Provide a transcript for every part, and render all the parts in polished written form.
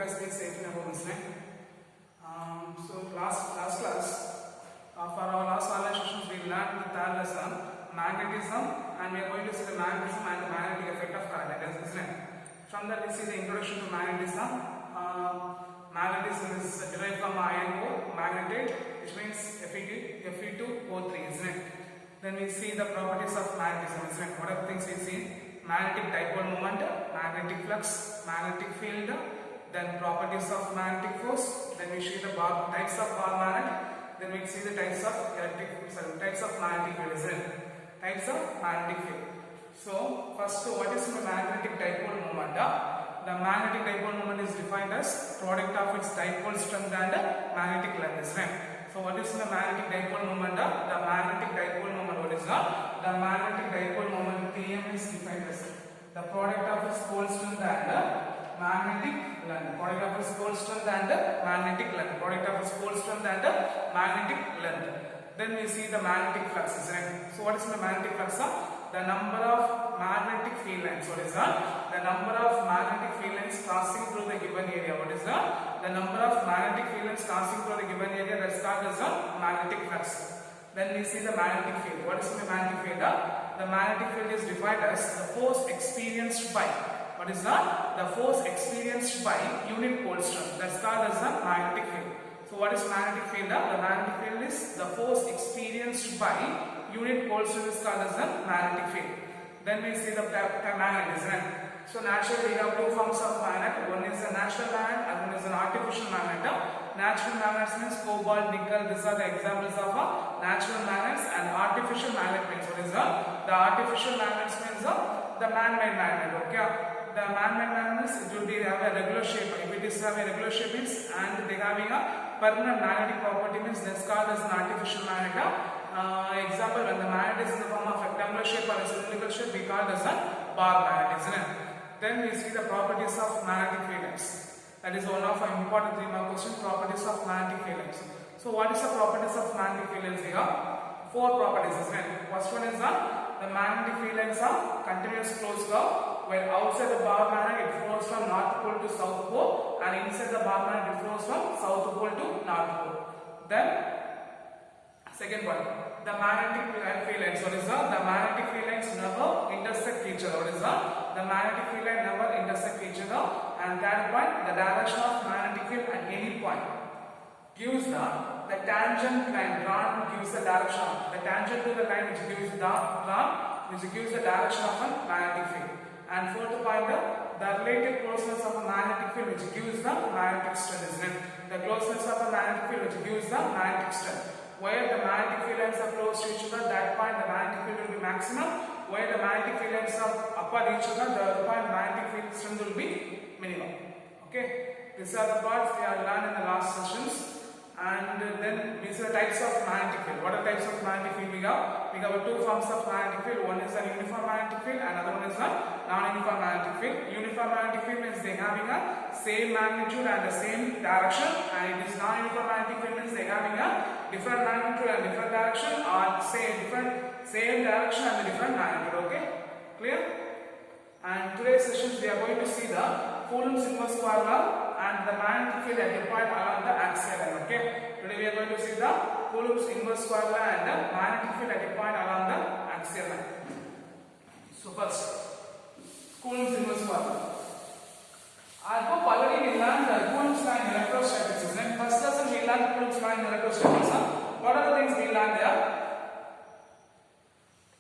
guys been safe in our listening. So last class, for our last online sessions, we learned the third lesson, magnetism, and we are going to see the magnetism and the magnetic effect of current, isn't it? From that we see the introduction to magnetism. Magnetism is derived from iron ore, magnetate, which means Fe2O3, isn't it? Then we see the properties of magnetism, isn't it? What are the things we see? Magnetic dipole moment, magnetic flux, magnetic field, then properties of magnetic force, then we see the types of bar magnet, then we see the types of magnetic field, isn't it? Types of magnetic field. So first, what is the magnetic dipole moment? The magnetic dipole moment is defined as product of its dipole strength and magnetic length, isn't it? So what is the magnetic dipole moment? The magnetic dipole moment, what is that? The magnetic dipole moment Pm is defined as the product of its pole strength and magnetic length. Product of its pole strength and magnetic length. Product of its pole strength and magnetic length. Then we see the magnetic flux, isn't it? So what is the magnetic flux? The number of magnetic field lines. What is that? The number of magnetic field lines passing through the given area. What is that? The number of magnetic field lines passing through the given area, that's called as a magnetic flux. Then we see the magnetic field. What is the magnetic field? The magnetic field is defined as the force experienced by. What is that? The force experienced by unit pole strength. That's called as a magnetic field. So what is magnetic field? The magnetic field is the force experienced by unit pole strength is called as a magnetic field. Then we see the magnet, isn't it? So naturally we have two forms of magnet. One is a natural magnet and one is an artificial magnet. Natural magnets means cobalt, nickel. These are the examples of natural magnets, and artificial magnet means what is that? The artificial magnets means the man-made magnet. Okay. The man-made magnets, it will be have a regular shape. If it is have a regular shape means, and they having a permanent magnetic property means, that's called as an artificial magnet. Example, when the magnet is in the form of rectangular shape or a cylindrical shape, we call it as a bar magnet, isn't it? Then we see the properties of magnetic field lines. That is one of our important 3-mark question, properties of magnetic field lines. So what is the properties of magnetic field lines here? 4 properties, isn't it? First one is that the magnetic field lines are continuous closed curve, where outside the bar magnet it flows from north pole to south pole, and inside the bar magnet it flows from south pole to north pole. Then second point, the magnetic field lines. What is that? The magnetic field lines never intersect each other. What is that? The magnetic field line never intersect each other. And third point, the direction of magnetic field at any point gives the tangent line drawn gives the direction. The tangent to the line which gives the direction of a magnetic field. And fourth point, the relative closeness of a magnetic field which gives the magnetic strength, isn't it? The closeness of a magnetic field which gives the magnetic strength. Where the magnetic field lines are close to each other, that point the magnetic field will be maximum. Where the magnetic field lines are apart each other, the point magnetic field strength will be minimum. Okay, these are the parts we have learned in the last sessions. And then these are the types of magnetic field. What are types of magnetic field we have? We have 2 forms of magnetic field. One is a uniform magnetic field, and another one is a non-uniform magnetic field. Uniform magnetic field means they having a same magnitude and the same direction, and it is non-uniform magnetic field means they having a different magnitude and different direction, or same direction and the different magnitude. Okay, clear? And today's sessions we are going to see the Coulomb's inverse formula and the magnetic field at a point along the axial line. Okay, today we are going to see the Coulomb's inverse formula and the magnetic field at a point along the axial line. So first, Coulomb's inverse formula. I hope already we learned the Coulomb's law in electrostatics, isn't it? First lesson we learned Coulomb's law in electrostatics. What are the things we learned there?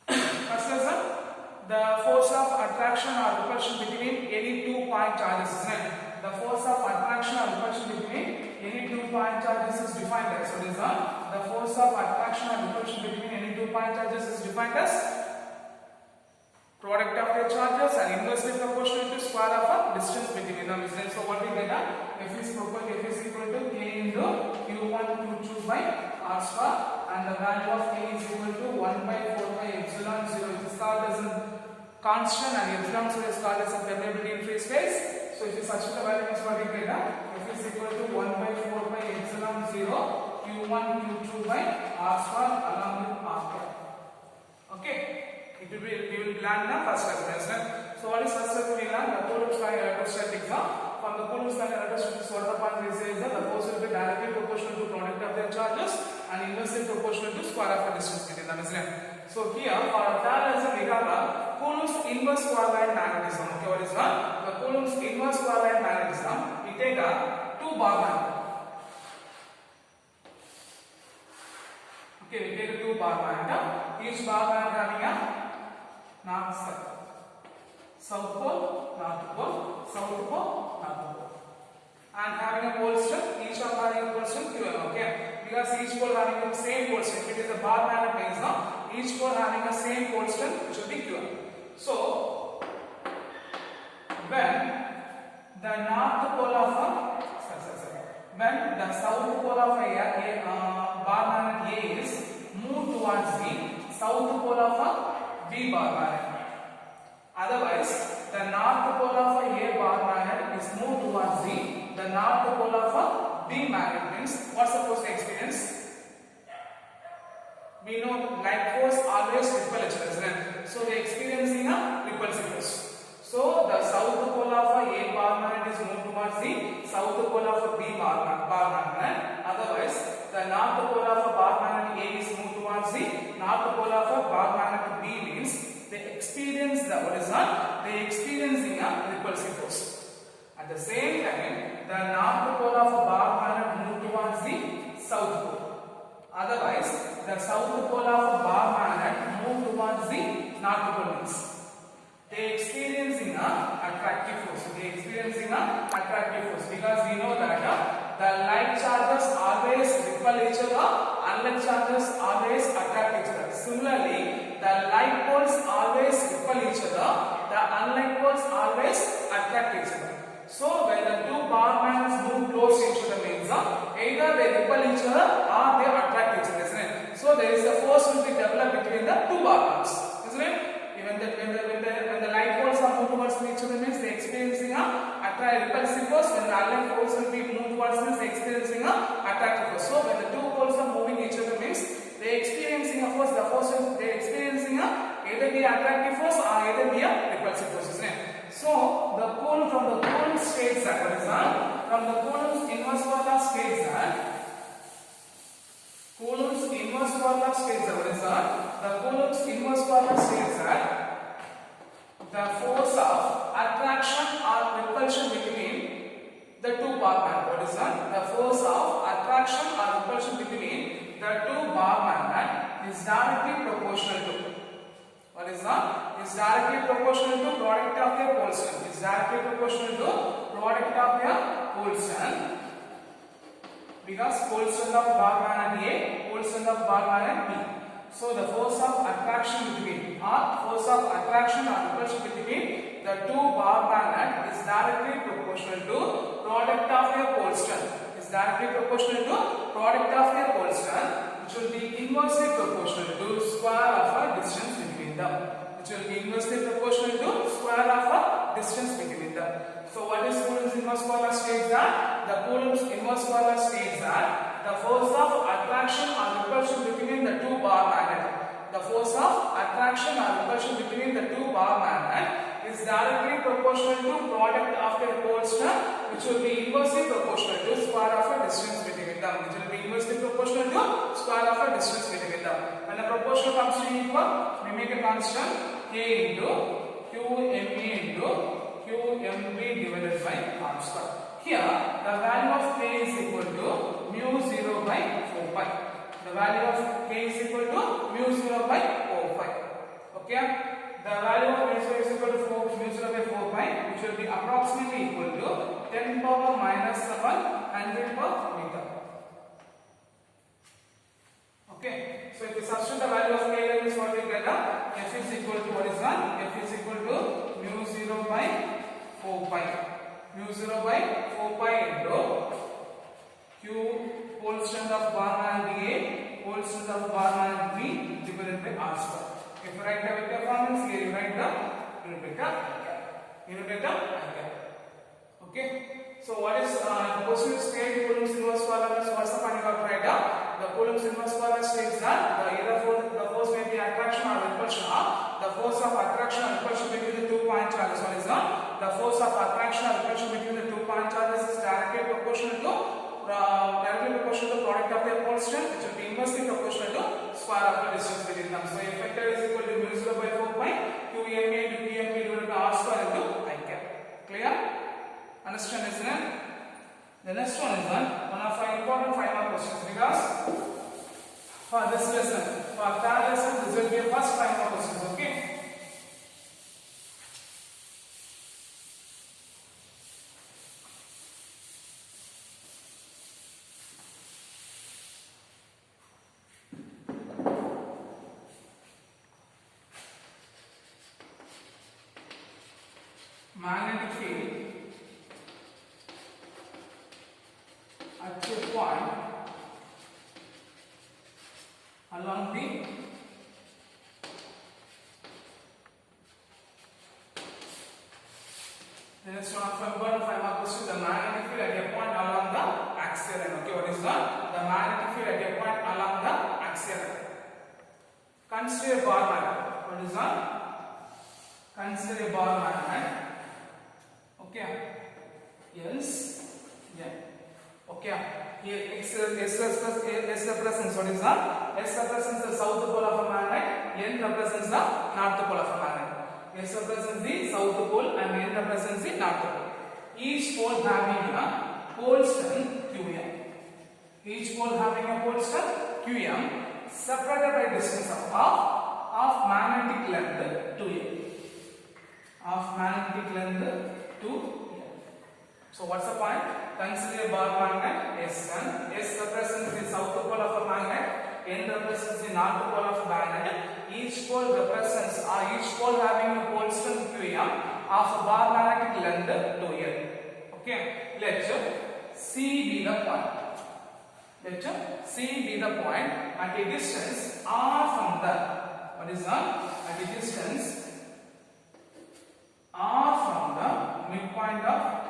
First lesson, the force of attraction or repulsion between any 2 point charges, isn't it? The force of attraction or repulsion between any 2 point charges is defined as, what is that? The force of attraction or repulsion between any 2 point charges is defined as product of their charges and inversely proportional to square of a distance between them, isn't it? So what we get? F is equal to K into Q1 Q2 by R square, and the value of K is equal to 1 by 4 by epsilon 0. It is called as a constant, and epsilon 0 is called as a permeability in free space. So if you substitute the value, is what we get? F is equal to 1 by 4 by epsilon 0 Q1 Q2 by R square along with R square. Okay, we will learn the first lesson. So what is first lesson? We learn the Coulomb's law in electrostatics. from the Coulomb's law, let us students what the point we say is that the force will be directly proportional to product of their charges and inversely proportional to square of the distance between them, isn't it? So here for a parallelism we have a Coulomb's inverse square line magnetism. Okay, what is that? The Coulomb's inverse square line magnetism. We take a 2 bar band. Okay, we take a 2 bar band. Each bar band having a north side. South pole, north pole, south pole, north pole. And having a pole strength, each of having a pole strength QM, okay? Because each pole having the same pole strength. If it is a bar band means now, each pole having the same pole strength, which will be QM. So, when the north pole of a, when the south pole of a bar band A is moved towards the south pole of a B bar band. Otherwise, the north pole of a bar magnet is moved towards the north pole of a B magnet. Means what's supposed to experience? We know like force always repel each other, isn't it? So they experiencing a repulsive force. So the south pole of a bar magnet is moved towards the south pole of a B bar magnet. Otherwise, the north pole of a bar magnet A is moved towards the north pole of a bar magnet B means they experience the they experiencing a repulsive force. At the same time, the north pole of a bar magnet move towards the south pole. Otherwise, the south pole of a bar magnet move towards the north pole means they experiencing a attractive force. They experiencing a attractive force because we know that the like charges always repel each other, unlike charges always attract each other. Similarly, the like poles always repel each other, the unlike poles always attract each other. So when the two bar magnets move close to each other means either they repel each other or they attract each other, isn't it? So there is a force will be developed between the two bar magnets, isn't it? Even when the like poles are moved towards each other means they experiencing a repulsive force. When the unlike poles will be moved towards means they experiencing a attractive force. So when the two poles are moving each other means they experiencing a force. The force they experiencing a either be attractive force or either be a repulsive force, isn't it? So the Coulomb from the Coulomb states that what is that? From the Coulomb's inverse formula states that Coulomb's inverse formula states that what is that? The Coulomb's inverse formula states that the force of attraction or repulsion between the two bar magnet. What is that? The force of attraction or repulsion between the two bar magnet is directly proportional to. What is that? Is directly proportional to product of their pole strength. Is directly proportional to product of their pole strength. Because pole strength of bar magnet A, pole strength of bar magnet B. So the force of attraction between force of attraction or repulsion between the two bar magnet is directly proportional to product of their pole strength. Is directly proportional to product of their pole strength, which will be inversely proportional to square of a distance between them. Which will be inversely proportional to square of a distance between them. So what is Coulomb's inverse formula states that? The Coulomb's inverse formula states that the force of attraction or repulsion between the two bar magnet. The force of attraction or repulsion between the two bar magnet is directly proportional to product of their pole strength, which will be inversely proportional to square of a distance between them. Which will be inversely proportional to square of a distance between them. When the proportion comes to equal, we make a constant K into QME into QMB divided by R square. Here, the value of K is equal to mu 0 by 4 pi. The value of K is equal to mu 0 by 4 pi. Okay? The value of mu 0 is equal to mu 0 by 4 pi, which will be approximately equal to 10 power minus 7 100 per meter. Okay? So if we substitute the value of K, then is what we get? F is equal to what is that? F is equal to mu 0 by 4 pi. Mu 0 by 4 pi into Q pole strength of bar magnet A, pole strength of bar magnet B divided by R square. If you write the vector form, here you write the unit vector. Okay. So what is the question is state Coulomb's inverse formula? What's the finding of right? The Coulomb's inverse formula states that the force may be attraction or repulsion. The force of attraction or repulsion between the 2 point charges. What is that? The force of attraction or repulsion between the 2 point charges is directly proportional to product of their Polston, which will be inversely proportional to square of the distance between them. So F vector is equal to mu 0 by 4 pi QMA into QMB divided by R square into I cap. Clear? Understand, isn't it? The next one is one of our important 5 mark questions, because for this lesson, for third lesson, this will be a first 5 mark questions. Okay. Magnetic field at a point along the next one of important 5 mark question, the magnetic field at a point along the axial line. Okay, what is that? The magnetic field at a point along the axial line. Consider a bar magnet. What is that? Consider a bar magnet. Okay, yes, yeah, okay. Here x represents what is that? S represents the south pole of a magnet, N represents the north pole of a magnet. S represents the south pole and N represents the north pole. Each pole having a Polston QM. Each pole having a Polston QM separated by distance of magnetic length 2m. Of magnetic length 2m. So what's the point? Consider a bar magnet S1. S represents the south pole of a magnet, N represents the north pole of a magnet. Each pole represents each pole having a Polston QM of a bar magnetic length 2m. Okay, let C be the point. Let C be the point at a distance r from the. What is that? At a distance r from the midpoint of.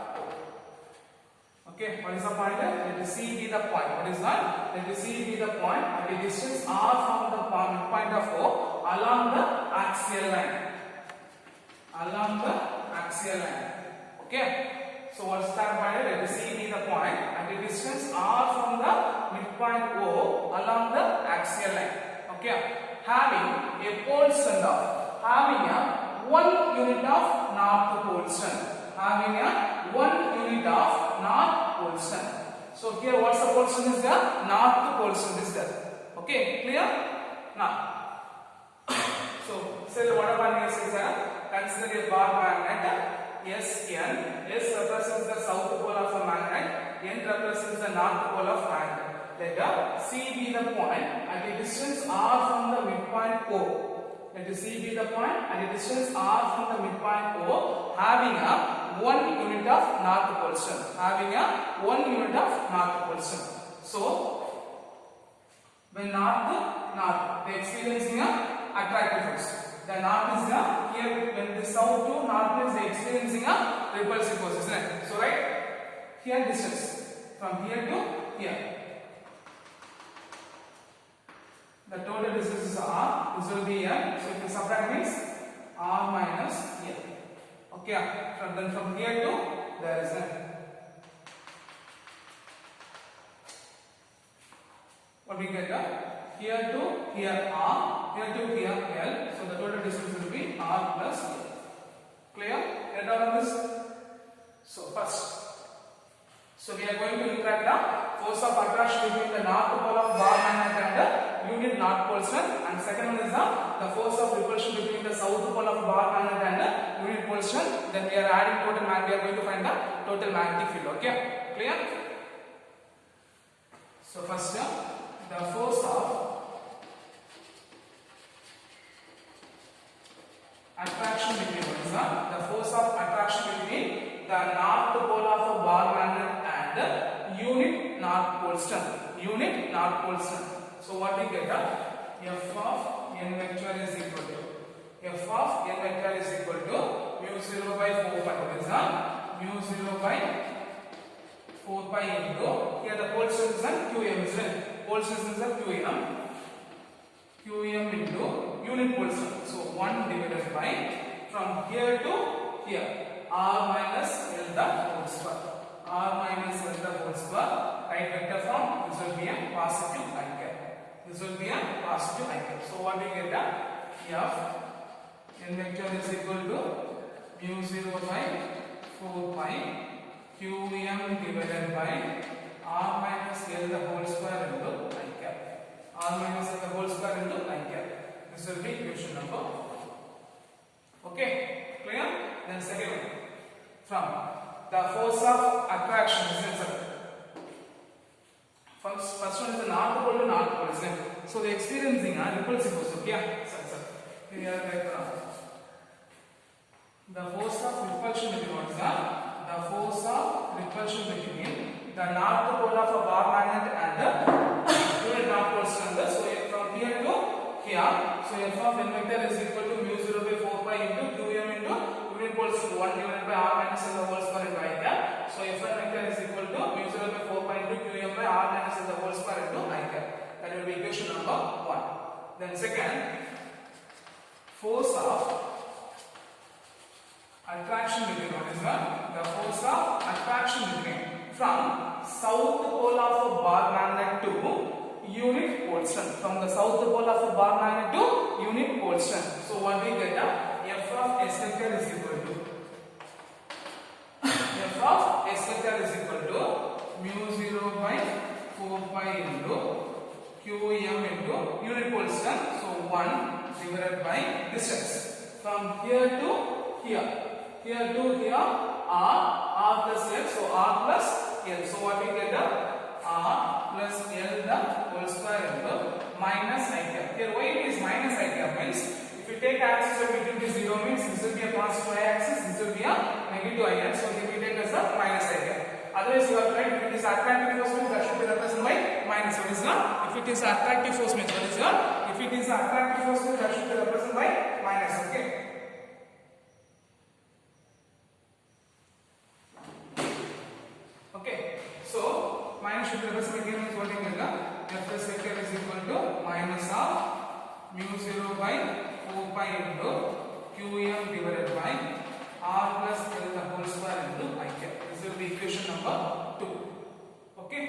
Okay, what is the point? Let C be the point. What is that? Let C be the point at a distance r from the midpoint of O along the axial line. Along the axial line. Okay. So what's that point? Let C be the point at a distance r from the midpoint O along the axial line. Okay. Having a Polston of having a 1 unit of north Polston. Having a 1 unit of north Polston. So here what's the Polston is there? North Polston is there. Okay, clear? Now, so say what about S is there? Consider a bar magnet SN. S represents the south pole of a magnet. N represents the north pole of magnet. Let C be the point at a distance r from the midpoint O. Let C be the point at a distance r from the midpoint O, having a 1 unit of north Polston. Having a 1 unit of north Polston. So, when north, they experiencing a attractive force. The north is here, when the south to north is experiencing a repulsive force, isn't it? So, right here distance from here to here. The total distance is r. This will be n. So, if you subtract means r minus n. Okay, from here to there is n. What we get? Here to here r, here to here l. So the total distance will be r plus l. Clear? Get all of this? So first, we are going to look at the force of attraction between the north pole of bar magnet and the unit north Polston, and second one is the force of repulsion between the south pole of bar magnet and the unit Polston. Then we are adding total magnet. We are going to find the total magnetic field. Okay, clear? So first, the force of attraction between the force of attraction between the north pole of a bar magnet and the unit north Polston. Unit north Polston. So what we get? F of n vector is equal to mu 0 by 4 pi. What is that? Mu 0 by 4 pi into here the Polston is QM, is it? Polston is QM into unit Polston. So 1 divided by from here to here r minus l the whole square. r minus l the whole square. Write vector form. This will be a positive I cap. This will be a positive I cap. So what we get that f n vector is equal to mu 0 by 4 pi qm divided by r minus l the whole square into I cap. R minus l the whole square into I cap. This will be equation number 1. Okay, clear? Then second one. From the force of attraction, isn't it? First one is the north pole to north pole, isn't it? So they are experiencing a repulsive force. Okay, sir. Here the force of repulsion between what is that? The force of repulsion between the north pole of a bar magnet and the unit north pole cylinder. So from here to here, so f of n vector is equal to mu 0 by 4 pi into qm into unit pole 1 divided by r minus l the whole square into I cap. So f n vector is equal to mu 0 by 4 pi into qm by r minus l the whole square into I cap. That will be equation number 1. Then second, force of attraction between what is that? The force of attraction between from south pole of a bar magnet to unit pole strength. From the south pole of a bar magnet to unit pole strength. So what we get f of s vector is equal to f of s vector is equal to mu 0 by 4 pi into qm into unit pole strength. So 1 divided by distance from here to here. Here to here r plus l. So r plus l. So what we get r plus l the whole square into minus I cap. Here why it is minus I cap means if you take axis of between the 0 means this will be a positive I axis, this will be a negative I axis. So here we take as a minus I cap. Otherwise you have tried if it is attractive force means that should be represented by minus. What is not? If it is attractive force means what is your? If it is attractive force means that should be represented by minus. Okay. Okay. So minus should be represented again means what you get? F plus vector is equal to minus of mu 0 by 4 pi into qm divided by r plus l the whole square into I cap. This will be equation number 2. Okay.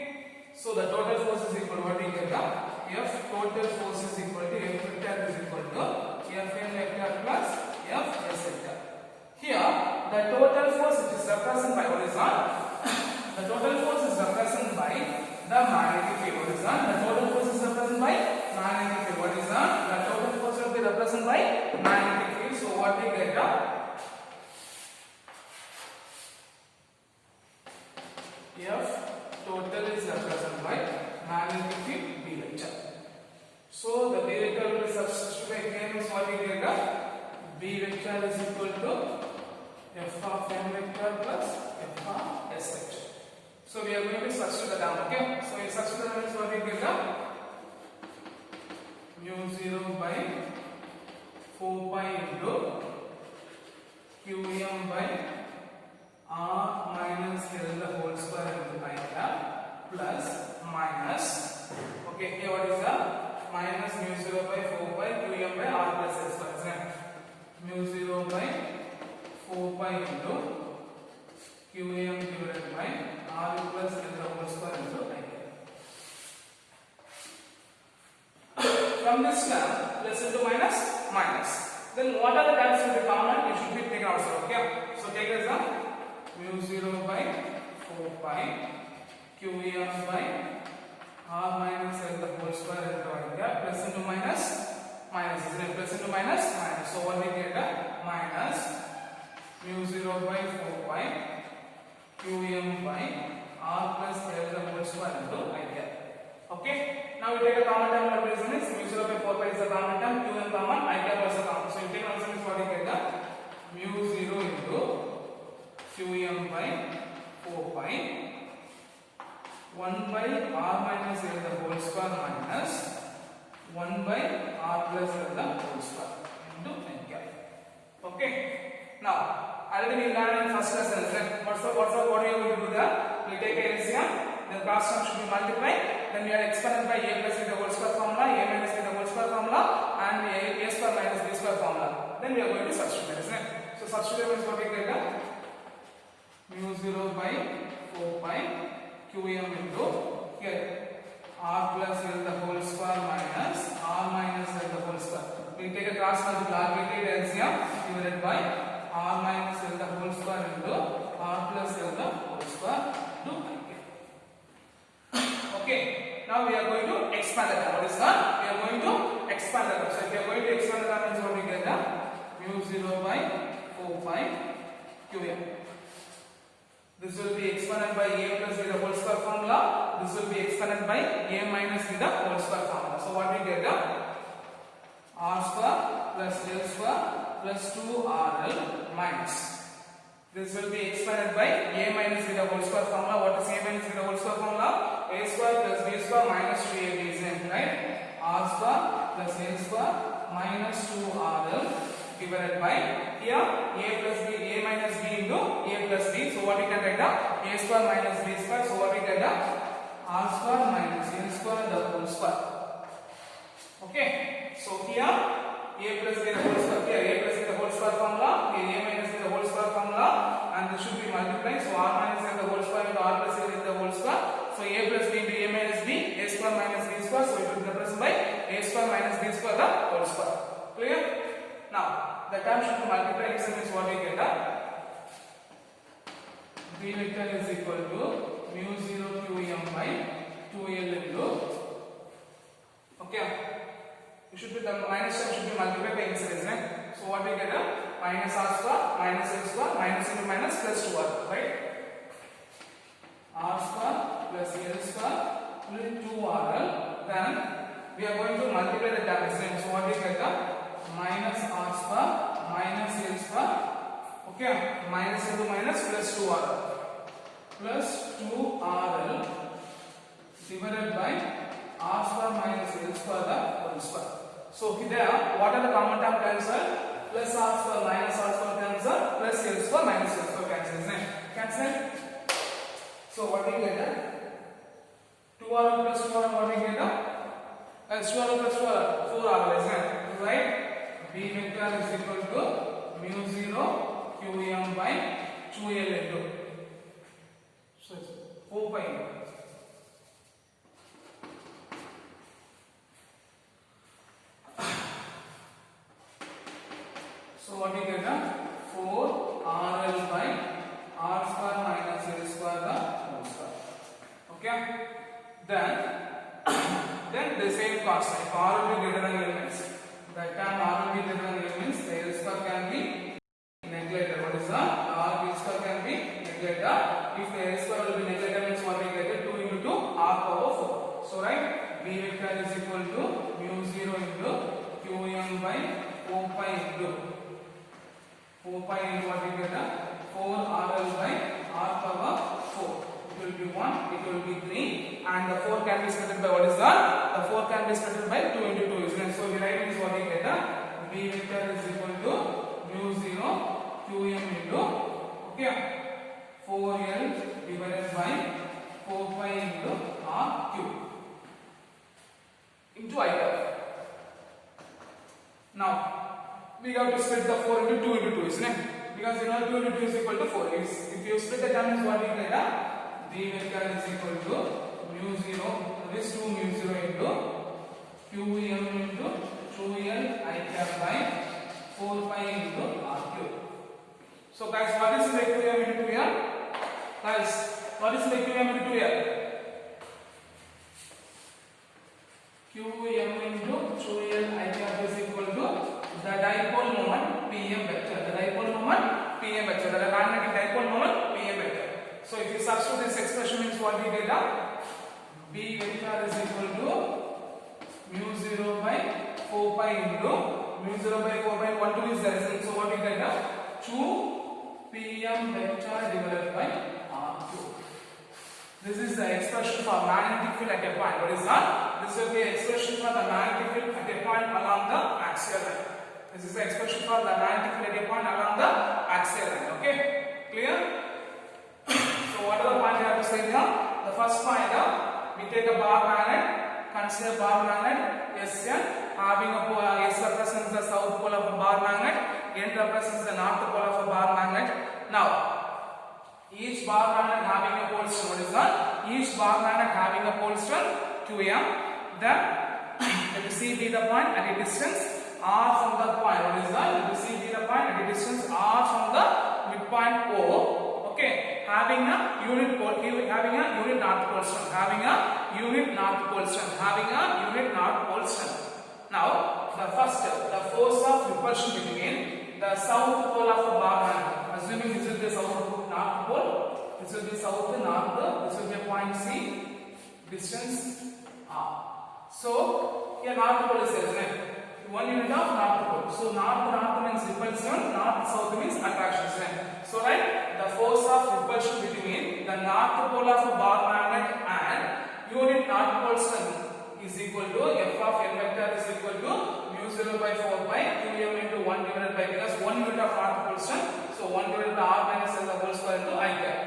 So the total force is equal to what you get? F total force is equal to F vector is equal to F n vector plus F s vector. Here the total force which is represented by what is that? The total force is represented by the magnetic field. What is that? The total force is represented by magnetic field. What is that? The total force will be represented by magnetic field. So what we get? F total is represented by magnetic field B vector. So the B vector will be substituted again is what we get? B vector is equal to F of n vector plus F of s vector. So we are going to substitute the down. Okay. So we substitute the means what we get? Mu 0 by 4 pi into qm by r minus l the whole square into I cap plus minus. Okay. Here what is the minus mu 0 by 4 pi qm by r plus s square. Mu 0 by 4 pi into qm divided by r plus l the whole square into I cap. From this term, plus into minus, minus. Then what are the terms will be common? It should be taken outside. Okay. So take as mu 0 by 4 pi qm by r minus l the whole square into I cap plus into minus, minus. Isn't it? Plus into minus, minus. So what we get? Minus mu 0 by 4 pi qm by r plus l the whole square into I cap. Okay. Now we take a common term. What is this? Mu 0 by 4 pi is a common term. Qm common. I cap also common. So you take also this what you get? Mu 0 into qm by 4 pi 1 by r minus l the whole square minus 1 by r plus l the whole square into n cap. Okay. Now already we learned in first lesson. What are you going to do there? We take a LCM. Then cross term should be multiplied. Then we are exponent by a plus b the whole square formula, a minus b the whole square formula, and a square minus b square formula. Then we are going to substitute, isn't it? So substitute means what we get? Mu 0 by 4 4 pi qm into here r plus l the whole square minus r minus l the whole square. We take a cross multiply LCM divided by r minus l the whole square into r plus l the whole square to okay. Now we are going to expand the term. What is that? We are going to expand the term. So if we are going to expand the term, means what we get? Mu 0 by 4 pi qm. This will be expanded by a plus b the whole square formula. This will be expanded by a minus b the whole square formula. So what we get? R square plus L square plus 2RL minus. This will be expanded by a minus b the whole square formula. What is a minus b the whole square formula? A square plus b square minus 2ab is it, right? R square plus L square minus 2RL divided by here a plus b, a minus b into a plus b. So what we can write? A square minus b square. So what we get? R square minus L square the whole square. Okay. So here a plus b the whole square. Here a plus b the whole square formula. Here a minus b the whole square formula, and this should be multiplied. So r minus l the whole square into r plus l the whole square. So a plus b into a minus b, a square minus b square. So it will be represented by a square minus b square the whole square. Clear? Now the term should be multiplied. This means what we get? B vector is equal to mu 0 qm by 2l into okay. You should be the minus term should be multiplied by incidence, right? So what we get? Minus r square minus l square minus into minus plus 2r, right? R square plus L square plus 2RL. Then we are going to multiply the term. So what we get? Minus R square minus L square. Okay, minus into minus plus 2RL plus 2RL divided by R square minus L square the whole square. So here, what are the common term cancel? Plus R square minus R square cancel, plus L square minus L square cancel, isn't it? Cancel. So what we get? 2R plus 2R, what we get? 2R plus 2R, 4R, isn't it? Right? B vector is equal to mu 0 qm by 2l into. So it's 4 pi. So what we get? 4RL by R square minus L square the whole square. Okay. Then the same constant. If R will be greater than L means the term R will be greater than L means the L square can be neglected. What is that? R L square can be neglected. If the L square will be neglected means what we get? 2 into 2 R power 4. So right, B vector is equal to mu 0 into qm by 4 pi into 4 pi into what we get? 4RL by R power 4. It will be 1, it will be 3, and the 4 can be split by what is that? The 4 can be split by 2 into 2, isn't it? So we write this what we get? B vector is equal to mu 0 qm into okay 4L divided by 4 pi into R cube into I curve. Now we have to split the 4 into 2 into 2, isn't it? Because you know 2 into 2 is equal to 4. If you split the term, what we get? B vector is equal to mu 0, that is 2 mu 0 into qm into 2l I cap by 4 pi into R cube. So guys, what is the qm into 2l? Guys, what is the qm into 2l? qm into 2l I cap is equal to the dipole moment Pm vector. The dipole moment Pm vector. The magnetic dipole moment Pm vector. So if you substitute this expression means what we get? B vector is equal to mu 0 by 4 pi into mu 0 by 4 pi 1 2 is there. So what we get? 2 Pm vector divided by R cube. This is the expression for magnetic field at a point. What is that? This will be expression for the magnetic field at a point along the axial line. This is the expression for the magnetic field at a point along the axial line. Okay? Clear? So what are the points you have to say here? The first point, we take a bar magnet, consider bar magnet Sn having a S represents the south pole of a bar magnet, N represents the north pole of a bar magnet. Now, Each bar magnet having a pole strength. What is that? Each bar magnet having a pole strength Qm. Then let me see be the point at a distance r from the point. What is that? Let me see be the point at a distance r from the midpoint O. Okay, having a unit north pole strength. Having a unit north pole strength. Now, the force of repulsion between the south pole of the bar magnet. Assuming this is the north pole, this will be south to north. This will be a point C. Distance r. So here north pole is there, isn't it? 1 unit of north pole. So north means repulsion, north south means attraction, isn't it? So right, the force of repulsion between the north pole of a bar magnet and unit north pole strength is equal to F of n vector is equal to mu 0 by 4 pi Qm into 1 divided by, because 1 unit of north pole strength, so 1 divided by r minus l the whole square into I cap.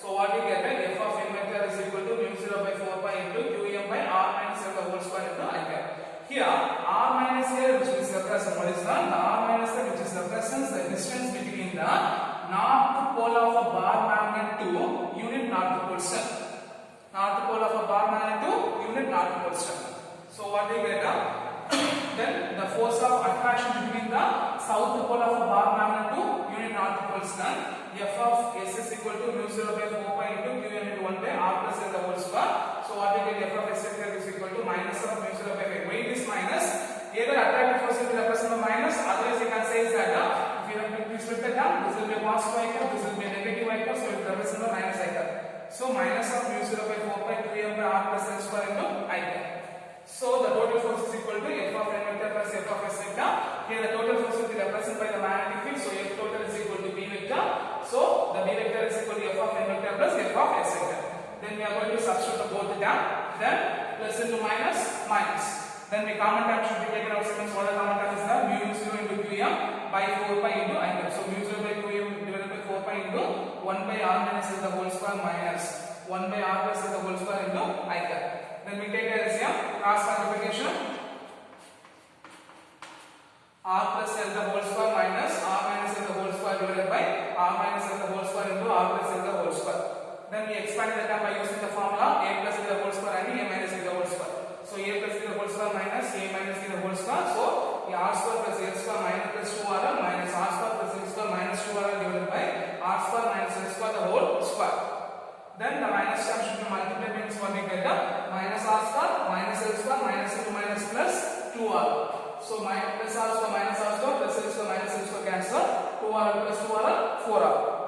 So what we get is F of n vector is equal to mu 0 by 4 pi into Qm by r minus l the whole square into I cap. Here r minus here which is represents what is the r minus l which is represents the distance between the north pole of a bar magnet to unit north pole strength. North pole of a bar magnet to unit north pole strength. So what we get then the force of attraction between the south pole of a bar magnet to unit north pole strength. F of s is equal to mu 0 by 4 pi into Qm into 1 by r plus l the whole square. So what we get F of s is equal to minus of mu 0 by 5. Why it is minus? Either attractive force will represent the minus, otherwise you can say is that if you have to split the term, this will be a positive item, this will be a negative item, so it will represent the minus item. So minus of mu 0 by 4 pi Qm by r plus l square into I cap. So the total force is equal to F of n vector plus F of s vector. Here the total force will be represented by the magnetic field, so F total is equal to B vector. So the B vector is equal to F of n vector plus F of s vector. Then we are going to substitute both the term. Then plus into minus. Then the common term should be taken out. Since what the common term is there, mu 0 into Qm by 4 pi into I cap. So mu 0 by Qm divided by 4 pi into 1 by r minus l the whole square minus 1 by r plus l the whole square into I cap. Then we take LCM, cross multiplication, r plus l the whole square minus r minus l the whole square divided by r minus l the whole square into r plus l the whole square. Then we expand the term by using the formula a plus b the whole square and a minus b the whole square. So a plus b the whole square minus a minus b the whole square. So r square plus l square minus plus 2rl minus r square plus l square minus 2rl divided by r square minus l square the whole square. Then the minus term should be multiplied, means what we get minus r square minus l square minus 2 minus plus 2r. So minus r square minus r square plus l square minus l square cancel, 2r plus 2r 4r.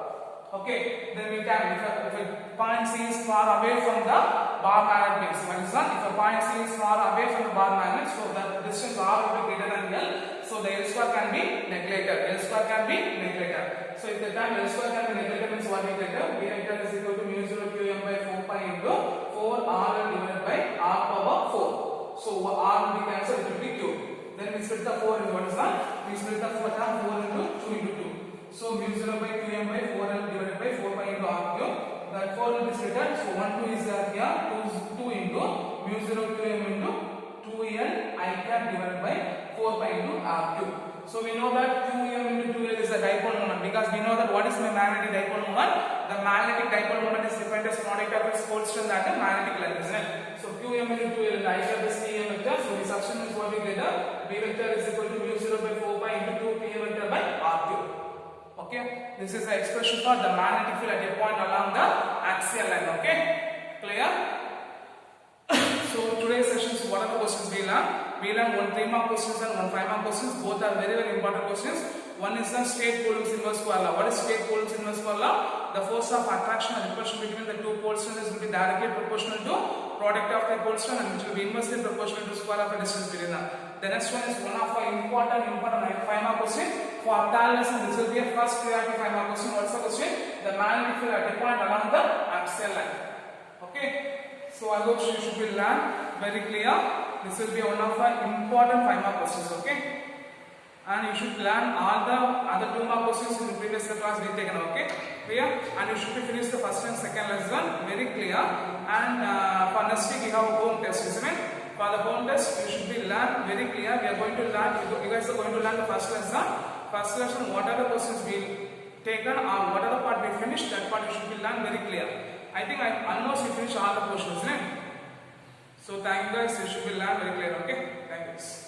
Okay, then we can if a point C is far away from the bar magnet means what is that? If a point C is far away from the bar magnet, so the distance r will be greater than l, so the l square can be neglected. So if the time l square can be neglected, means what we get? B vector is equal to mu 0 Qm by 4 pi into 4r divided by r power 4. So r will be cancelled, it will be q. Then we split the 4 into what is that? We split the 4 term 4 into 2 into 2. So mu 0 by Qm by 4l divided by 4 pi into r cube. That 4 will be split. So 1 2 is there here. 2 into mu 0 Qm into 2l I cap divided by 4 pi into r cube. So we know that Qm into 2l is the dipole moment, because we know that what is my magnetic dipole moment? The magnetic dipole moment is defined as product of its pole strength and the magnetic length, isn't it? So Qm into 2l I cap is Pm vector. So the substitution is what we get. B vector is equal to mu 0 by 4 pi into 2 Pm vector by r cube. Okay, this is the expression for the magnetic field at a point along the axial line. Okay, clear? So today's sessions, what are the questions we learned? We learned one 3-mark questions and one 5-mark questions. Both are very important questions. One is the state Coulomb's inverse square law. What is state Coulomb's inverse square law? The force of attraction and repulsion between the two pole strengths will be directly proportional to product of the pole strength, and which will be inversely proportional to square of the distance between them. The next one is one of our important 5-mark question. For third lesson, this will be a first priority 5-mark question. What's the question? The magnetic field at a point along the axial line. Okay. So I hope you should be learned very clear. This will be one of our important 5-mark questions. Okay. And you should learn all the other 2-mark questions in the previous class we taken. Okay. Clear? And you should be finished the first and second lesson very clear. And for next week we have a home test, isn't it? For the home test, you should be learned very clear. We are going to learn. You guys are going to learn the first lesson. First lesson, what are the questions we taken or whatever part we finished, that part you should be learned very clear. I think almost we finished all the portions, right? So thank you guys, you should be learned very clear, okay? Thank you.